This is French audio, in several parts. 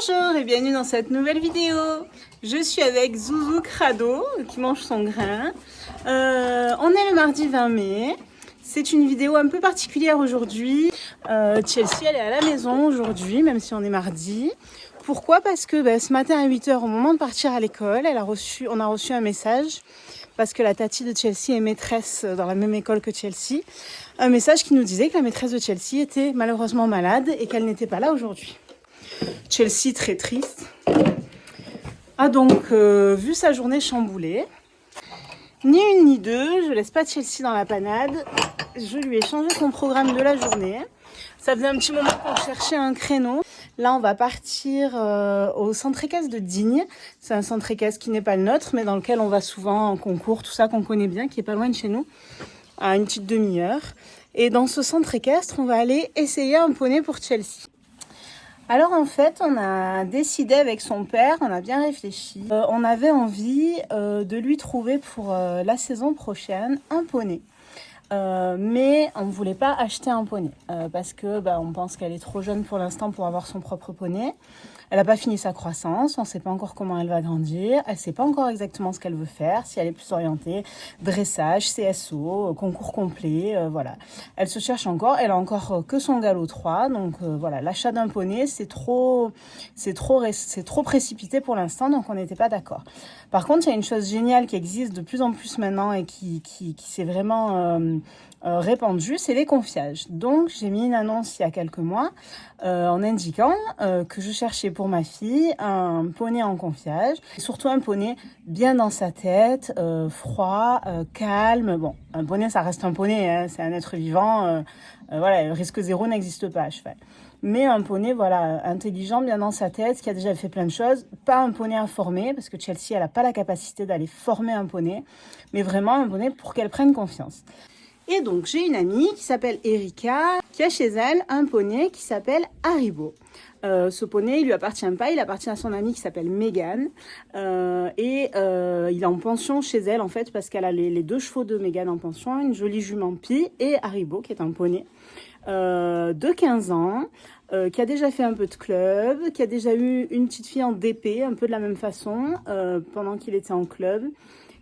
Bonjour et bienvenue dans cette nouvelle vidéo. Je suis avec Zouzou Crado qui mange son grain. On est le mardi 20 mai. C'est une vidéo un peu particulière aujourd'hui. Chelsea elle est à la maison aujourd'hui, même si on est mardi. Pourquoi? Parce que ce matin à 8h, au moment de partir à l'école, on a reçu un message. Parce que la tati de Chelsea est maîtresse dans la même école que Chelsea. Un message qui nous disait que la maîtresse de Chelsea était malheureusement malade et qu'elle n'était pas là aujourd'hui. Chelsea, très triste, a donc vu sa journée chamboulée. Ni une ni deux, je laisse pas Chelsea dans la panade. Je lui ai changé son programme de la journée. Ça faisait un petit moment qu'on cherchait un créneau. Là, on va partir au centre équestre de Digne. C'est un centre équestre qui n'est pas le nôtre, mais dans lequel on va souvent en concours, tout ça qu'on connaît bien, qui est pas loin de chez nous, à une petite demi-heure. Et dans ce centre équestre, on va aller essayer un poney pour Chelsea. Alors en fait, on a décidé avec son père, on a bien réfléchi. On avait envie de lui trouver pour la saison prochaine un poney. Mais on ne voulait pas acheter un poney parce que on pense qu'elle est trop jeune pour l'instant pour avoir son propre poney. Elle n'a pas fini sa croissance, on ne sait pas encore comment elle va grandir, elle ne sait pas encore exactement ce qu'elle veut faire, si elle est plus orientée dressage, CSO, concours complet, voilà. Elle se cherche encore, elle a encore que son galop 3, donc voilà, l'achat d'un poney c'est trop précipité pour l'instant, donc on n'était pas d'accord. Par contre, il y a une chose géniale qui existe de plus en plus maintenant et qui s'est vraiment répandue, c'est les confiages. Donc j'ai mis une annonce il y a quelques mois en indiquant que je cherchais pour ma fille un poney en confiage, surtout un poney bien dans sa tête, froid, calme. Bon, un poney ça reste un poney, hein, c'est un être vivant, voilà, le risque zéro n'existe pas à cheval. Mais un poney, voilà, intelligent, bien dans sa tête, qui a déjà fait plein de choses. Pas un poney à former, parce que Chelsea, elle n'a pas la capacité d'aller former un poney, mais vraiment un poney pour qu'elle prenne confiance. Et donc, j'ai une amie qui s'appelle Erika, qui a chez elle un poney qui s'appelle Haribo. Ce poney, il lui appartient pas, il appartient à son amie qui s'appelle Megan. Il est en pension chez elle, en fait, parce qu'elle a les deux chevaux de Megan en pension, une jolie jument Pie et Haribo, qui est un poney de 15 ans, qui a déjà fait un peu de club, qui a déjà eu une petite fille en DP, un peu de la même façon, pendant qu'il était en club.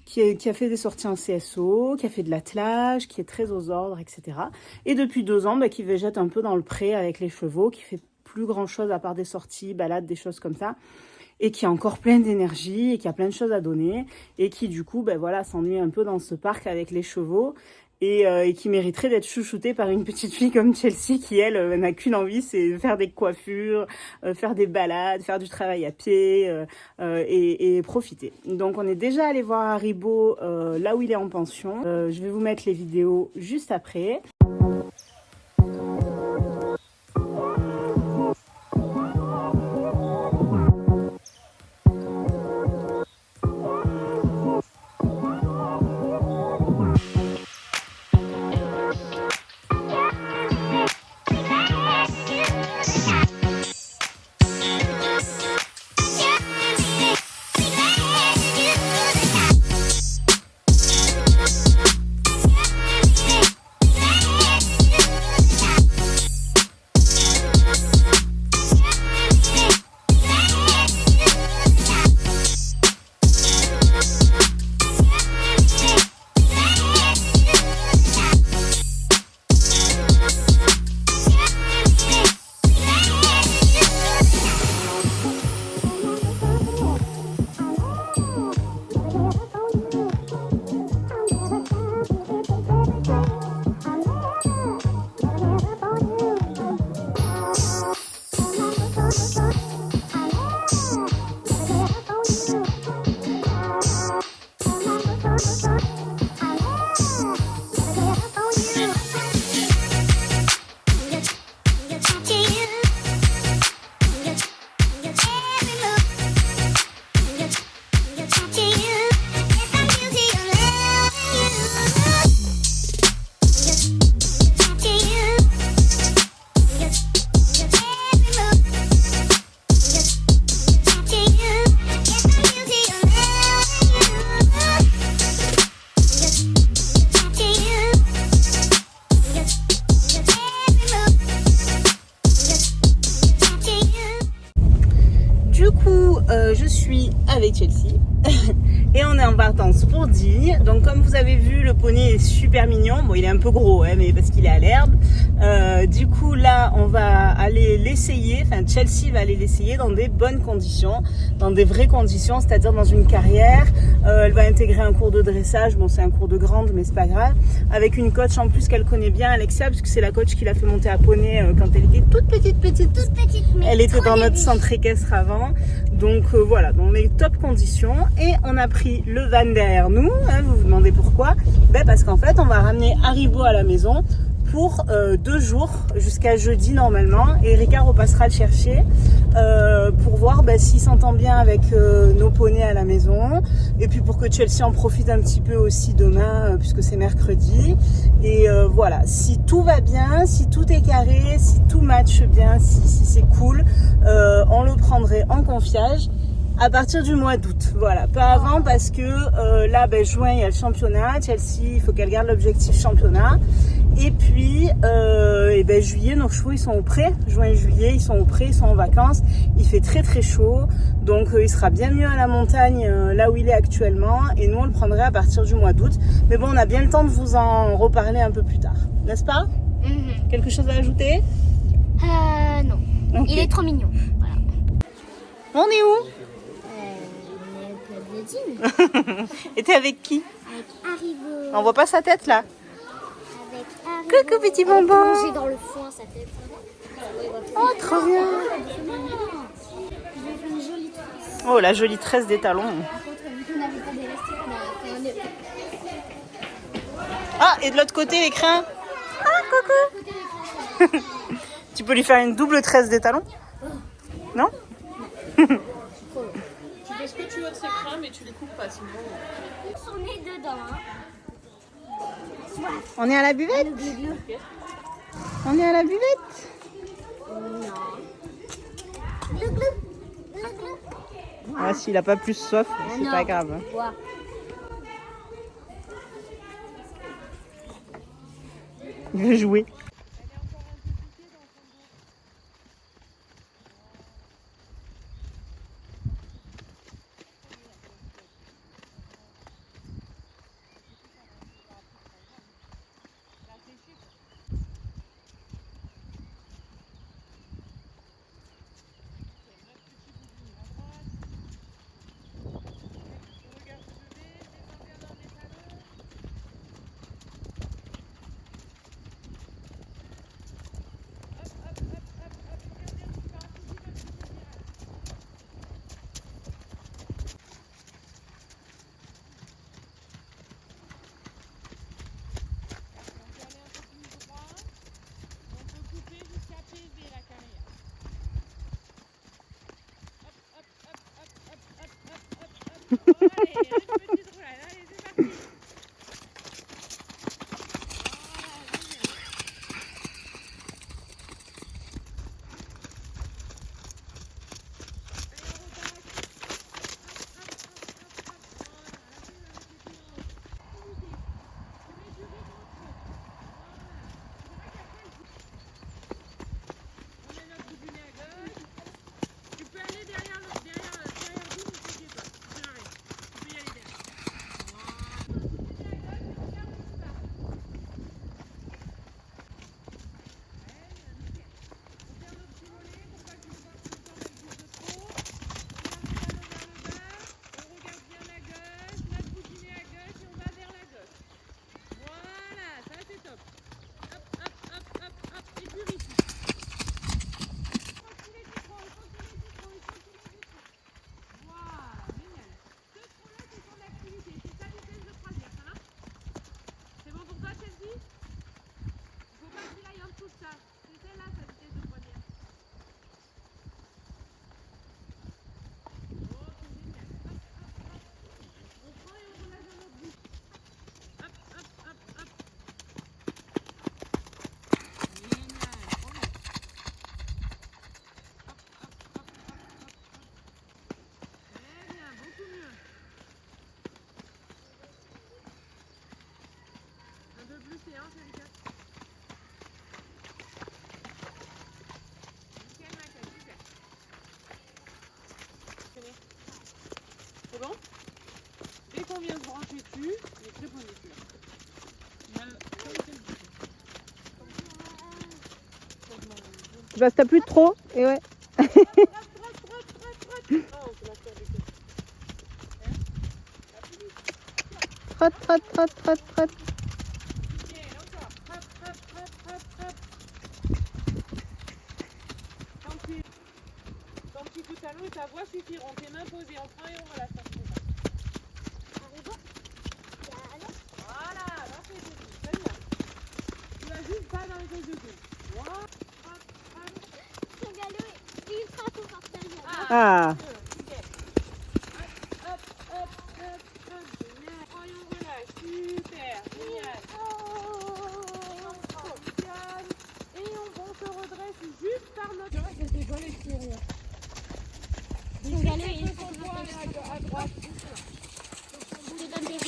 Qui a fait des sorties en CSO, qui a fait de l'attelage, qui est très aux ordres, etc. Et depuis 2 ans, qui végète un peu dans le pré avec les chevaux, qui fait plus grand chose à part des sorties, balades, des choses comme ça, et qui a encore plein d'énergie, et qui a plein de choses à donner, et qui du coup, s'ennuie un peu dans ce parc avec les chevaux, et qui mériterait d'être chouchoutée par une petite fille comme Chelsea qui, elle, n'a qu'une envie, c'est faire des coiffures, faire des balades, faire du travail à pied et profiter. Donc on est déjà allé voir Haribo là où il est en pension. Je vais vous mettre les vidéos juste après. suis avec Chelsea et on est en partance pour Digne. Donc comme vous avez vu, le poney est super mignon. Bon, il est un peu gros, hein, mais parce qu'il est à l'herbe. Du coup là, on va aller l'essayer. Enfin, Chelsea va aller l'essayer dans des bonnes conditions, dans des vraies conditions, c'est-à-dire dans une carrière. Elle va intégrer un cours de dressage. Bon, c'est un cours de grande, mais c'est pas grave. Avec une coach en plus qu'elle connaît bien, Alexia, parce que c'est la coach qui l'a fait monter à poney quand elle était toute petite. Elle était dans notre centre équestre avant. Donc voilà, dans les top conditions. Et on a pris le van derrière nous. Hein, vous vous demandez pourquoi? Ben parce qu'en fait, on va ramener Haribo à la maison pour 2 jours, jusqu'à jeudi normalement. Et Ricard repassera le chercher pour voir s'il s'entend bien avec nos poneys à la maison. Et puis pour que Chelsea en profite un petit peu aussi demain, puisque c'est mercredi. Et voilà, si tout va bien, si tout est carré, si tout matche bien, si c'est cool, on le prendrait en confiage à partir du mois d'août. Voilà, pas avant parce que là, juin, il y a le championnat. Chelsea, il faut qu'elle garde l'objectif championnat. Et puis, juillet, nos chevaux, ils sont au pré. Juin et juillet, ils sont au pré, ils sont en vacances. Il fait très très chaud. Donc, il sera bien mieux à la montagne, là où il est actuellement. Et nous, on le prendrait à partir du mois d'août. Mais bon, on a bien le temps de vous en reparler un peu plus tard. N'est-ce pas? Quelque chose à ajouter? Non. Okay. Il est trop mignon. Voilà. On est où? On est au club de Digne. Et t'es avec qui? Avec Haribo. On voit pas sa tête là? Avec Haribo. Coucou petit bonbon. Plongé dans le foin sa tête. Oh trop bien. Une jolie tresse. Oh la jolie tresse des talons. Par contre, vu qu'on n'avait pas d'élastique, on a fait Ah, et de l'autre côté les crins. Ah coucou. Tu peux lui faire une double tresse des talons? Non? Tu fais ce que tu veux de ces crins, mais tu les coupes pas, sinon... On est dedans. On est à la buvette? On est à la buvette? Ah, s'il a pas plus soif, c'est pas grave. Ouais. Il veut jouer. têtu, mais très positif. Je t'as plus trop. Et ouais. Trotte, trotte, trotte, trotte, trotte. Ton petit coup de talon et ta voix suffiront. Tes mains posées, on prend et on relâche. Voilà, là c'est joli, très bien. Tu vas juste pas dans les deux yeux. Voilà. Son galop est ultra confortable. Ah. Super. Hop, hop, hop, hop. Génial. Prends et on relâche. Super, génial. Et on se redresse juste par notre... C'était bon l'extérieur. Son galop est ultra confortable. À droite.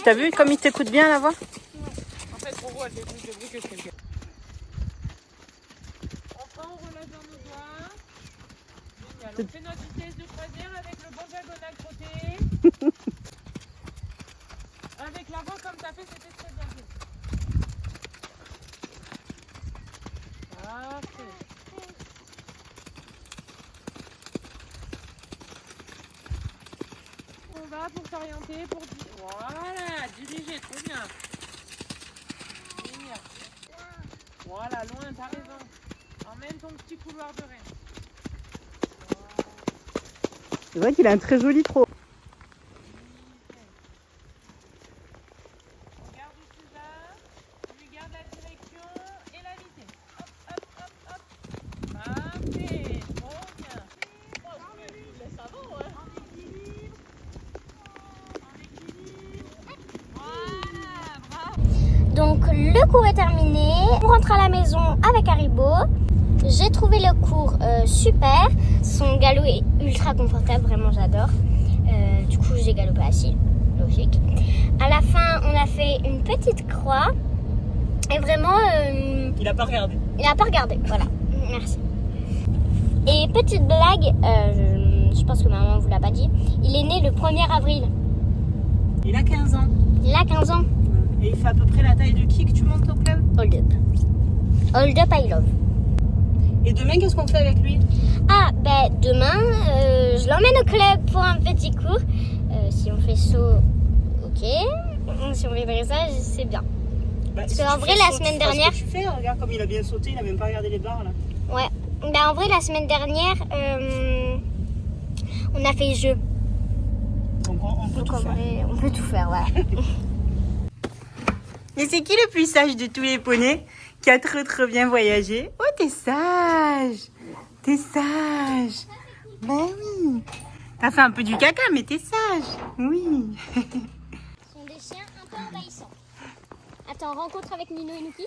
T'as vu comme il t'écoute bien la voix? En fait, on voit le bruit que je fais. On prend, on relâche dans nos doigts. Génial. On fait notre vitesse de croisière avec le bon diagonal frotté. Avec l'avant comme tu as fait, c'était très bien fait. Parfait. On va pour s'orienter, pour... Voilà, diriger, trop bien. Génial. Voilà, loin, t'as raison. Emmène ton petit couloir de reine. C'est vrai qu'il a un très joli trot. On garde où tu vas, tu lui gardes la direction et la vitesse. Hop, hop, hop, hop. Parfait, trop bien. Oh, je me laisse avant, ouais. En équilibre. En équilibre. Voilà, bravo. Donc le cours est terminé. On rentre à la maison avec Haribo. J'ai trouvé le cours super. Son galop est ultra confortable, vraiment j'adore. Du coup j'ai galopé assis, logique. À la fin on a fait une petite croix. Et vraiment... Il a pas regardé. il n'a pas regardé, voilà. Merci. Et petite blague, je pense que maman vous l'a pas dit. Il est né le 1er avril. Il a 15 ans. Il a 15 ans. Et il fait à peu près la taille de qui que tu montes au club? Hold up. Hold up, I love. Et demain, qu'est-ce qu'on fait avec lui? Ah, ben demain, je l'emmène au club pour un petit cours. Si on fait saut, ok. Si on fait dressage, c'est bien. Bah, Parce qu'en vrai, la semaine dernière... Tu fais, regarde comme il a bien sauté, il a même pas regardé les barres là. Ouais. Ben en vrai, la semaine dernière, on a fait jeu. Donc on peut Donc tout en faire. vrai, on peut tout faire, voilà. Et c'est qui le plus sage de tous les poneys qui a trop bien voyagé? Oh, t'es sage! T'es sage! Ben oui! T'as fait un peu du caca, mais t'es sage! Oui! Ce sont des chiens un peu envahissants. Attends, rencontre avec Nino et Nuki.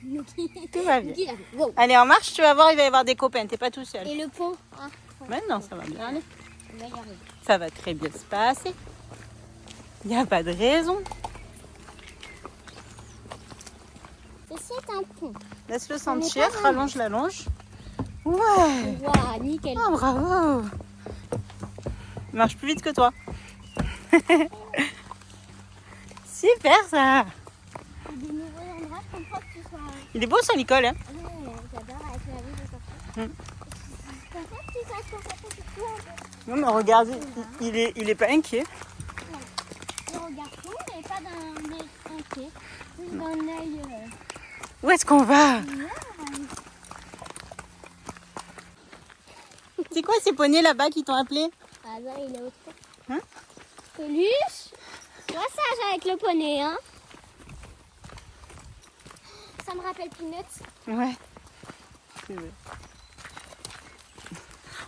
Nuki. Tout va bien. Nuki, là. Wow. Allez, en marche, tu vas voir, il va y avoir des copains, t'es pas tout seul. Et le pont. Ah, Mais non, ça va bien aller. on va y arriver. Ça va très bien se passer. Il n'y a pas de raison. Ceci est un pont. Laisse-le On est sentir, pas rallonge la longe. Ouais! Waouh, nickel. Oh, bravo! Il marche plus vite que toi. Super ça! Des nouveaux endroits comme ça que tu sois. Il est beau ça, Nicole. Hein? Ouais, j'adore avec la vue de sortir. Comme ça que tu saches concentrer sur tout un peu. Non mais regarde, il est pas inquiet. Le regard flou, mais pas d'un œil inquiet. Plus d'un œil. Où est-ce qu'on va? C'est quoi ces poneys là-bas qui t'ont appelé? Ah là, il est au top. Hein? Coluche, sois sage avec le poney, hein. Ça me rappelle Peanuts. Ouais. C'est vrai.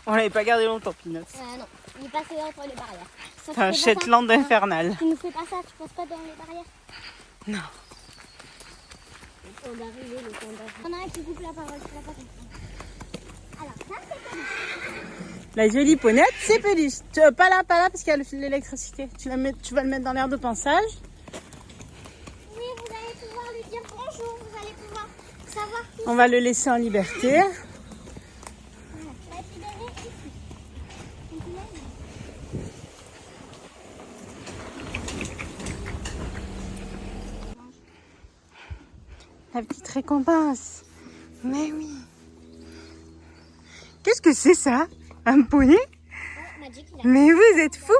On l'avait pas gardé longtemps, Peanuts. Non, il est passé entre les barrières. Ça, C'est un tu fais pas Shetland ça, hein. infernal. Tu ne fais pas ça, tu passes pas dans les barrières. Non. Le temps d'arriver, le temps d'arriver. On a un qui coupe la parole, tu l'as pas compris. Alors, ça c'est Peluche. La jolie ponette, c'est Peluche. Pas là, parce qu'il y a l'électricité. Tu vas le mettre dans l'air de pensage. Oui, vous allez pouvoir lui dire bonjour, vous allez pouvoir savoir tout. On va le laisser en liberté. Va être libéré ici. La petite récompense. Mais oui. Qu'est-ce que c'est ça? Un poney? Magic, il a... Mais vous êtes fous.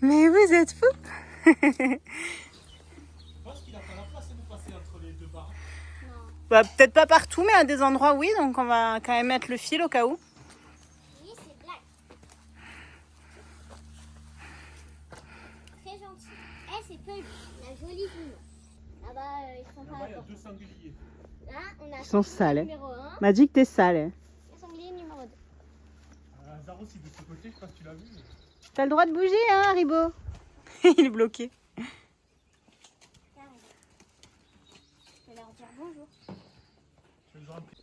Mais vous êtes fous. Je pense qu'il n'a pas la place de passer entre les deux barres. Bah, peut-être pas partout, mais à des endroits, oui. Donc, on va quand même mettre le fil au cas où. Oui, c'est black. Très gentil. Eh, c'est Peul, la jolie fille. Là-bas, ils sont pas Là-bas, il y a là. 2 sangliers. Là, on a Ils sont sanglier sales, hein. numéro 1 Magic, t'es sale. Hein. et sanglier numéro 2. Zaro aussi de ce côté, je sais pas si tu l'as vu. Mais... T'as le droit de bouger, hein, Haribo? Il est bloqué. Carré. Je vais leur dire bonjour. Je vais le remplir.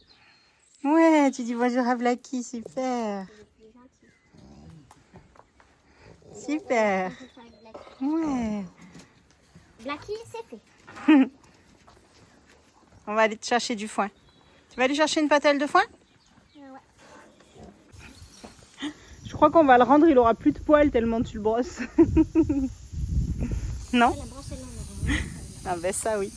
Ouais, tu dis bonjour à Blacky, super. C'est le plus gentil. Super. On peut faire avec Blacky. Ouais. Blacky, c'est fait. On va aller te chercher du foin. Tu vas aller chercher une patelle de foin? Ouais. Je crois qu'on va le rendre, il aura plus de poils tellement tu le brosses. Non? La brosse, elle en aura. Ah ben ça oui.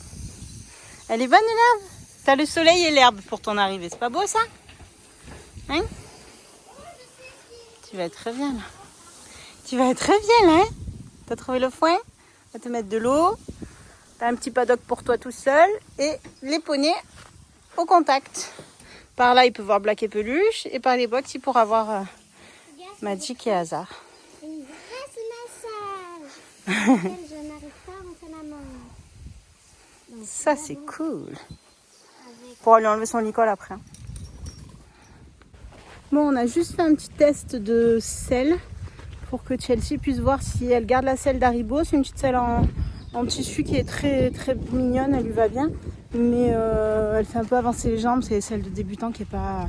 Elle est bonne l'herbe. T'as le soleil et l'herbe pour ton arrivée. C'est pas beau ça? Hein? Tu vas être très bien là. Tu vas être très bien là. Hein? T'as trouvé le foin? On va te mettre de l'eau. T'as un petit paddock pour toi tout seul. Et les poneys au contact. Par là il peut voir Black et Peluche. Et par les box il pourra voir Magic et Hasard. Une vraie massage. Je n'arrive pas à rentrer ma main. Donc, Ça c'est cool. avec... Pour lui enlever son licol après. Bon, on a juste fait un petit test de sel pour que Chelsea puisse voir si elle garde la selle d'Haribo. C'est une petite selle en tissu qui est très très mignonne, elle lui va bien. Mais elle fait un peu avancer les jambes, c'est celle de débutant qui est pas,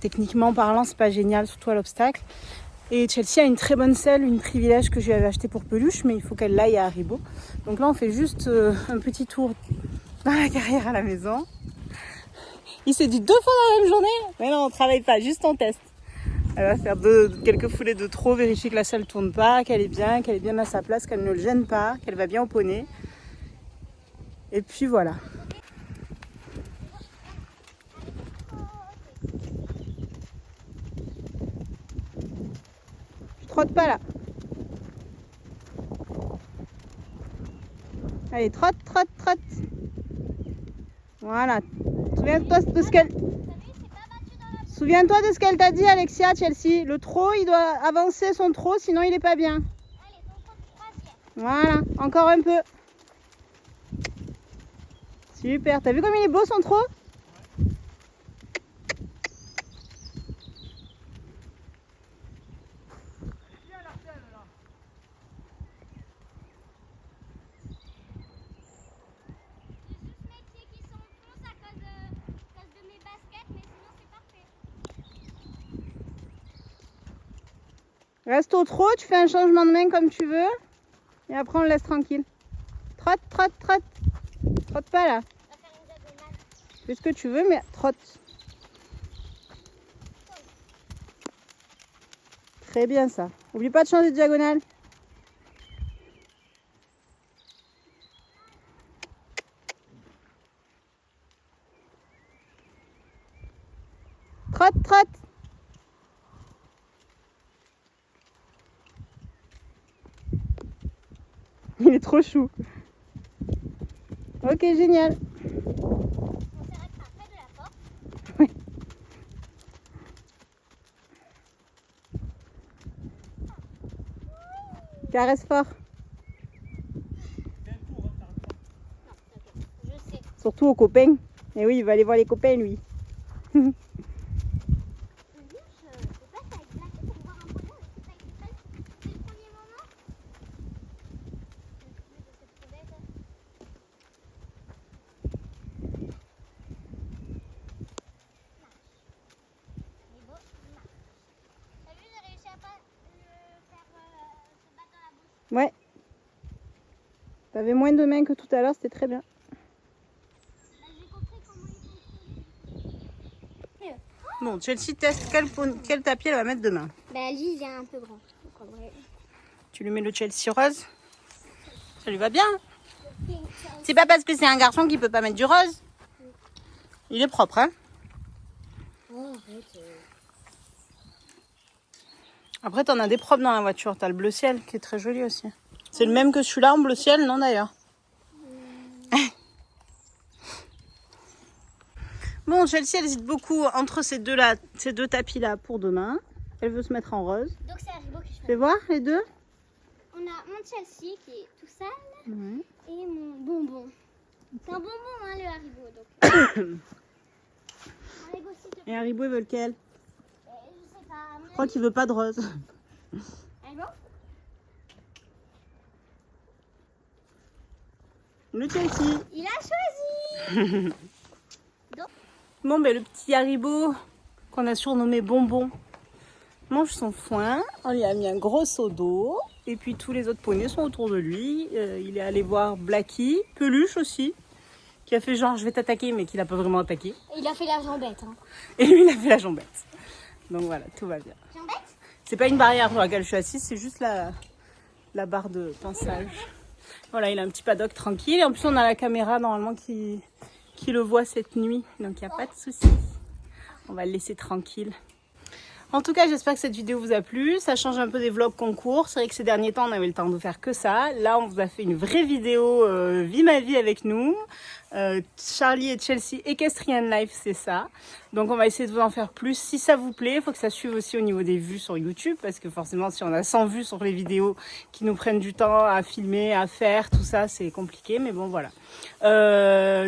techniquement parlant, c'est pas génial, surtout à l'obstacle. Et Chelsea a une très bonne selle, une privilège que je lui avais acheté pour Peluche, mais il faut qu'elle l'aille à Haribo. Donc là, on fait juste un petit tour dans la carrière à la maison. Il s'est dit 2 fois dans la même journée. Mais non, on travaille pas, juste on teste. Elle va faire quelques foulées de trop, vérifier que la selle tourne pas, qu'elle est bien à sa place, qu'elle ne le gêne pas, qu'elle va bien au poney. Et puis voilà. Je trotte pas là. Allez, trotte, trotte, trotte. Voilà. Souviens-toi de ce qu'elle... Souviens-toi de ce qu'elle t'a dit, Alexia, Chelsea. Le trot, il doit avancer son trot, sinon il est pas bien. Allez, ton troisième. Voilà, encore un peu. Super. T'as vu comme il est beau son trot? Reste au trot, tu fais un changement de main comme tu veux. Et après on le laisse tranquille. Trotte, trotte, trotte. Trotte pas là. Fais ce que tu veux, mais trotte. Très bien ça. Oublie pas de changer de diagonale. Trotte, trotte. Il est trop chou. Ok, génial. On s'arrêtera près de la porte. Oui. Caresse fort. Non, t'inquiète, je sais. Surtout aux copains. Et oui, il va aller voir les copains lui. Je sais pas si avec Black pour voir un poney, mais c'est avec Black. C'est le premier moment. T'as vu, j'ai réussi à pas le faire se battre dans la bouche. Ouais. T'avais moins de mains que tout à l'heure, c'était très bien. Là, j'ai compris comment il fonctionne. Bon, Chelsea teste quel tapis elle va mettre demain. Bah, lui, il est un peu grand. Donc, en vrai. Tu lui mets le Chelsea rose. Ça lui va bien. Pink. C'est pas parce que c'est un garçon qu'il peut pas mettre du rose. Il est propre, hein. Oh, arrête. Après, t'en as des propres dans la voiture. T'as le bleu ciel qui est très joli aussi. C'est le même que celui-là en bleu ciel, non d'ailleurs? Bon, Chelsea, elle hésite beaucoup entre ces deux tapis-là pour demain. Elle veut se mettre en rose. Donc c'est Haribo que je fais. Fais voir les deux. On a mon Chelsea qui est tout sale Ouais. et mon bonbon. C'est un bonbon, hein, le Haribo. Donc. Haribo, s'il te plaît. Et Haribo, il veut lequel? Je sais pas. Je crois qu'il veut pas de rose. Haribo? Le Chelsea. Il a choisi. Bon, ben le petit Haribo qu'on a surnommé Bonbon mange son foin. On lui a mis un gros seau d'eau. Et puis tous les autres poneys sont autour de lui. Il est allé voir Blacky, Peluche aussi, qui a fait genre je vais t'attaquer, mais qui l'a pas vraiment attaqué. Il a fait la jambette. Hein. Et lui, il a fait la jambette. Donc voilà, tout va bien. Jambette? C'est pas une barrière sur laquelle je suis assise, c'est juste la barre de pinçage. Voilà, il a un petit paddock tranquille. Et en plus, on a la caméra normalement qui le voit cette nuit. Donc il n'y a pas de souci. On va le laisser tranquille. En tout cas, j'espère que cette vidéo vous a plu. Ça change un peu des vlogs concours. C'est vrai que ces derniers temps, on avait le temps de faire que ça. Là, on vous a fait une vraie vidéo Vie ma vie avec nous. Charlie et Chelsea Equestrian Life, c'est ça. Donc, on va essayer de vous en faire plus. Si ça vous plaît, il faut que ça suive aussi au niveau des vues sur YouTube. Parce que forcément, si on a 100 vues sur les vidéos qui nous prennent du temps à filmer, à faire, tout ça, c'est compliqué. Mais bon, voilà.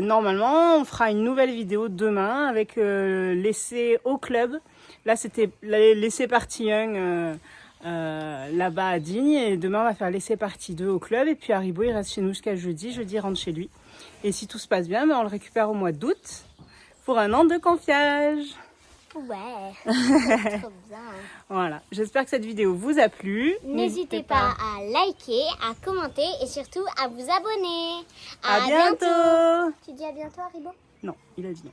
Normalement, on fera une nouvelle vidéo demain avec l'essai au club. Là, c'était l'essai partie 1 là-bas à Digne. Et demain, on va faire l'essai partie 2 au club. Et puis Haribo, il reste chez nous jusqu'à jeudi. Jeudi, il rentre chez lui. Et si tout se passe bien, on le récupère au mois d'août pour un an de confiage. Ouais, c'est trop bien. Voilà, j'espère que cette vidéo vous a plu. N'hésitez pas à liker, à commenter et surtout à vous abonner. À bientôt. Tu dis à bientôt, Haribo? Non, il a dit non.